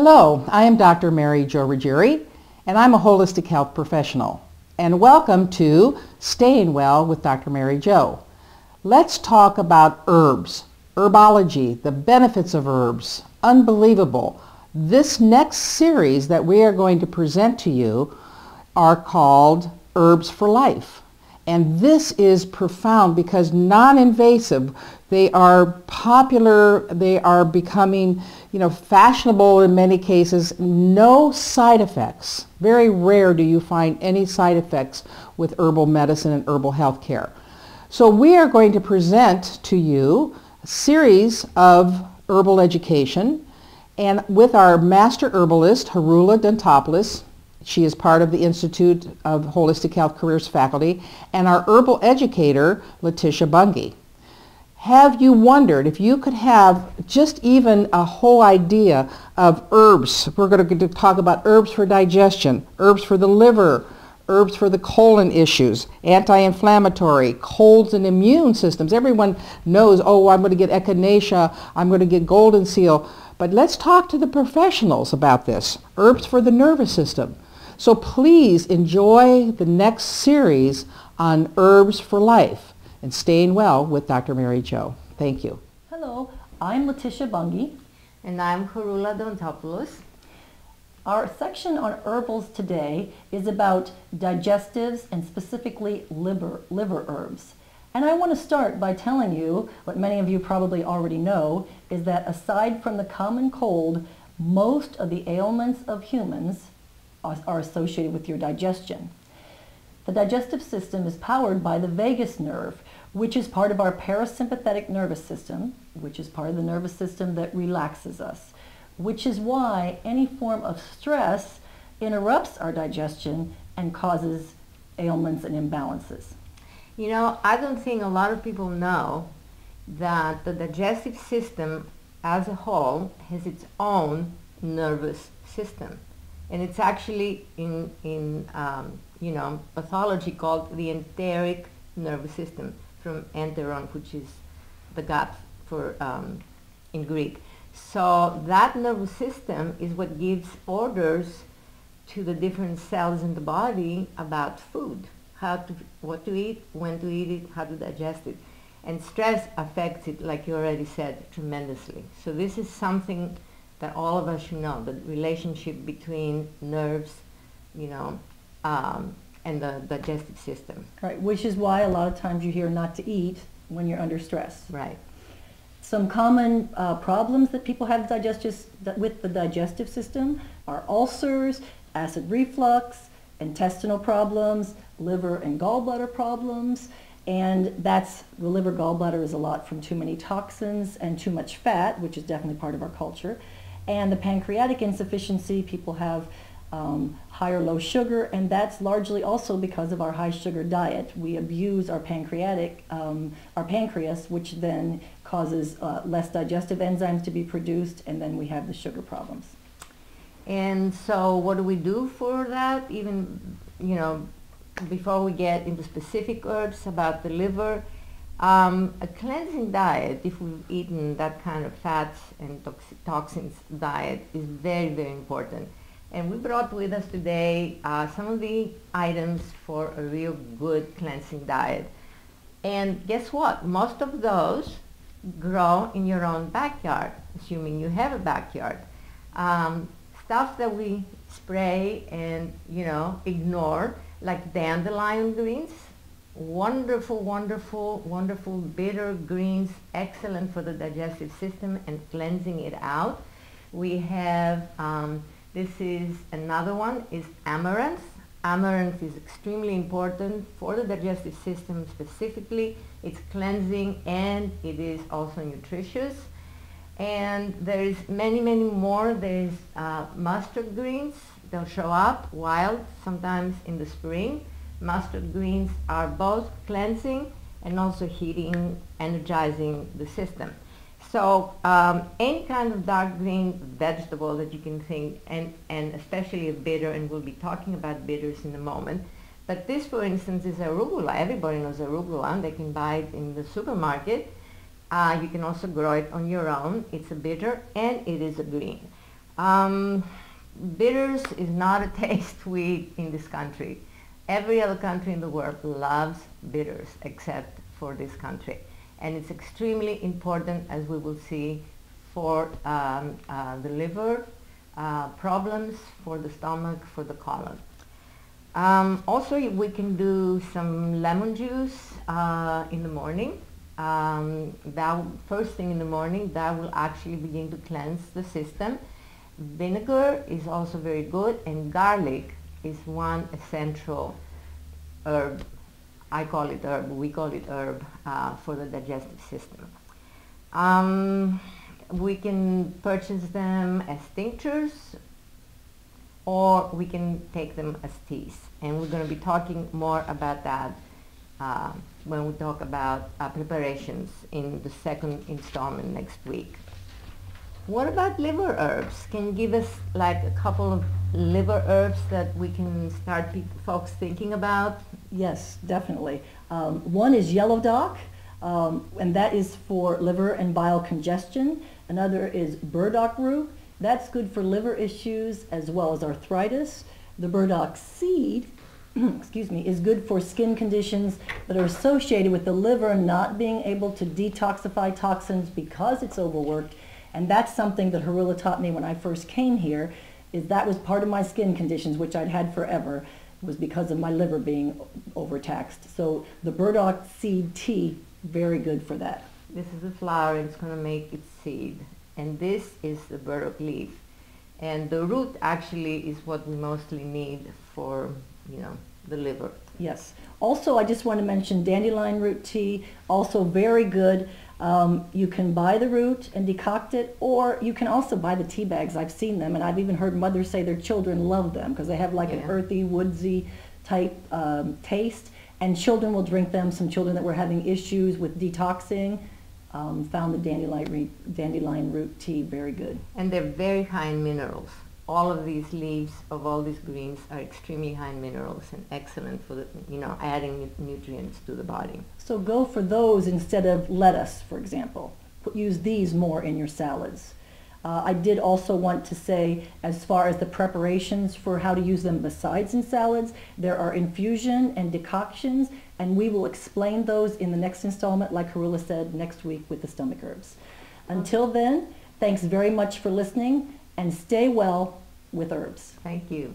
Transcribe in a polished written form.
Hello, I am Dr. Mary Jo Ruggieri, and I'm a holistic health professional. And welcome to Staying Well with Dr. Mary Jo. Let's talk about herbs, herbology, the benefits of herbs. Unbelievable. This next series that we are going to present to you are called Herbs for Life. And this is profound because non-invasive, they are popular, they are becoming, fashionable in many cases. No side effects. Very rare do you find any side effects with herbal medicine and herbal health care. So we are going to present to you a series of herbal education, and with our master herbalist, Harula Dentopoulos. She is part of the Institute of Holistic Health Careers faculty, and our herbal educator, Letitia Bunge. Have you wondered if you could have just even a whole idea of herbs? We're going to talk about herbs for digestion, herbs for the liver, herbs for the colon issues, anti-inflammatory, colds and immune systems. Everyone knows, oh, I'm going to get echinacea, I'm going to get golden seal. But let's talk to the professionals about this. Herbs for the nervous system. So please enjoy the next series on Herbs for Life and Staying Well with Dr. Mary Jo. Thank you. Hello, I'm Letitia Bunge. And I'm Harula Dentopoulos. Our section on herbals today is about digestives and specifically liver herbs. And I want to start by telling you what many of you probably already know is that aside from the common cold, most of the ailments of humans are associated with your digestion. The digestive system is powered by the vagus nerve, which is part of our parasympathetic nervous system, which is part of the nervous system that relaxes us, which is why any form of stress interrupts our digestion and causes ailments and imbalances. I don't think a lot of people know that the digestive system as a whole has its own nervous system. And it's actually in pathology called the enteric nervous system, from enteron, which is the gut for in Greek. So that nervous system is what gives orders to the different cells in the body about food, what to eat, when to eat it, how to digest it. And stress affects it, like you already said, tremendously. So this is something that all of us should know, the relationship between nerves, and the digestive system. Right, which is why a lot of times you hear not to eat when you're under stress. Right. Some common problems that people have with the digestive system are ulcers, acid reflux, intestinal problems, liver and gallbladder problems, and the liver gallbladder is a lot from too many toxins and too much fat, which is definitely part of our culture. And the pancreatic insufficiency, people have high or low sugar, and that's largely also because of our high sugar diet. We abuse our pancreas, which then causes less digestive enzymes to be produced, and then we have the sugar problems. And so what do we do for that? Even, before we get into specific herbs about the liver, a cleansing diet, if we've eaten that kind of fats and toxins diet, is very, very important. And we brought with us today some of the items for a real good cleansing diet. And guess what? Most of those grow in your own backyard, assuming you have a backyard. Stuff that we spray and, ignore, like dandelion greens. Wonderful, wonderful, wonderful bitter greens, excellent for the digestive system and cleansing it out. We have, this is another one, is amaranth. Amaranth is extremely important for the digestive system specifically. It's cleansing and it is also nutritious. And there's many, many more. There's mustard greens. They'll show up wild sometimes in the spring. Mustard greens are both cleansing and also heating, energizing the system. So any kind of dark green vegetable that you can think, and especially a bitter, and we'll be talking about bitters in a moment. But this, for instance, is arugula. Everybody knows arugula. They can buy it in the supermarket. You can also grow it on your own. It's a bitter and it is a green. Bitters is not a taste we in this country. Every other country in the world loves bitters except for this country. And it's extremely important, as we will see, for the liver problems, for the stomach, for the colon. Also, we can do some lemon juice in the morning. That first thing in the morning, that will actually begin to cleanse the system. Vinegar is also very good, and garlic is one essential herb. I call it herb, we call it herb for the digestive system. We can purchase them as tinctures, or we can take them as teas. And we're going to be talking more about that when we talk about preparations in the second installment next week. What about liver herbs? Can you give us like a couple of liver herbs that we can start folks thinking about? Yes, definitely. One is yellow dock, and that is for liver and bile congestion. Another is burdock root. That's good for liver issues as well as arthritis. The burdock seed, excuse me, is good for skin conditions that are associated with the liver not being able to detoxify toxins because it's overworked. And that's something that Harula taught me when I first came here, is that was part of my skin conditions, which I'd had forever, was because of my liver being overtaxed. So the burdock seed tea, very good for that. This is the flower, and it's going to make its seed. And this is the burdock leaf. And the root actually is what we mostly need for, the liver. Yes. Also, I just want to mention dandelion root tea, also very good. You can buy the root and decoct it, or you can also buy the tea bags. I've seen them, and I've even heard mothers say their children love them because they have like an earthy, woodsy type taste, and children will drink them. Some children that were having issues with detoxing found the dandelion root tea very good. And they're very high in minerals. All of these leaves of all these greens are extremely high in minerals and excellent for the, adding nutrients to the body. So go for those instead of lettuce, for example. Use these more in your salads. I did also want to say, as far as the preparations for how to use them besides in salads, there are infusion and decoctions, and we will explain those in the next installment, like Harula said, next week with the stomach herbs. Until then, thanks very much for listening, and stay well with herbs. Thank you.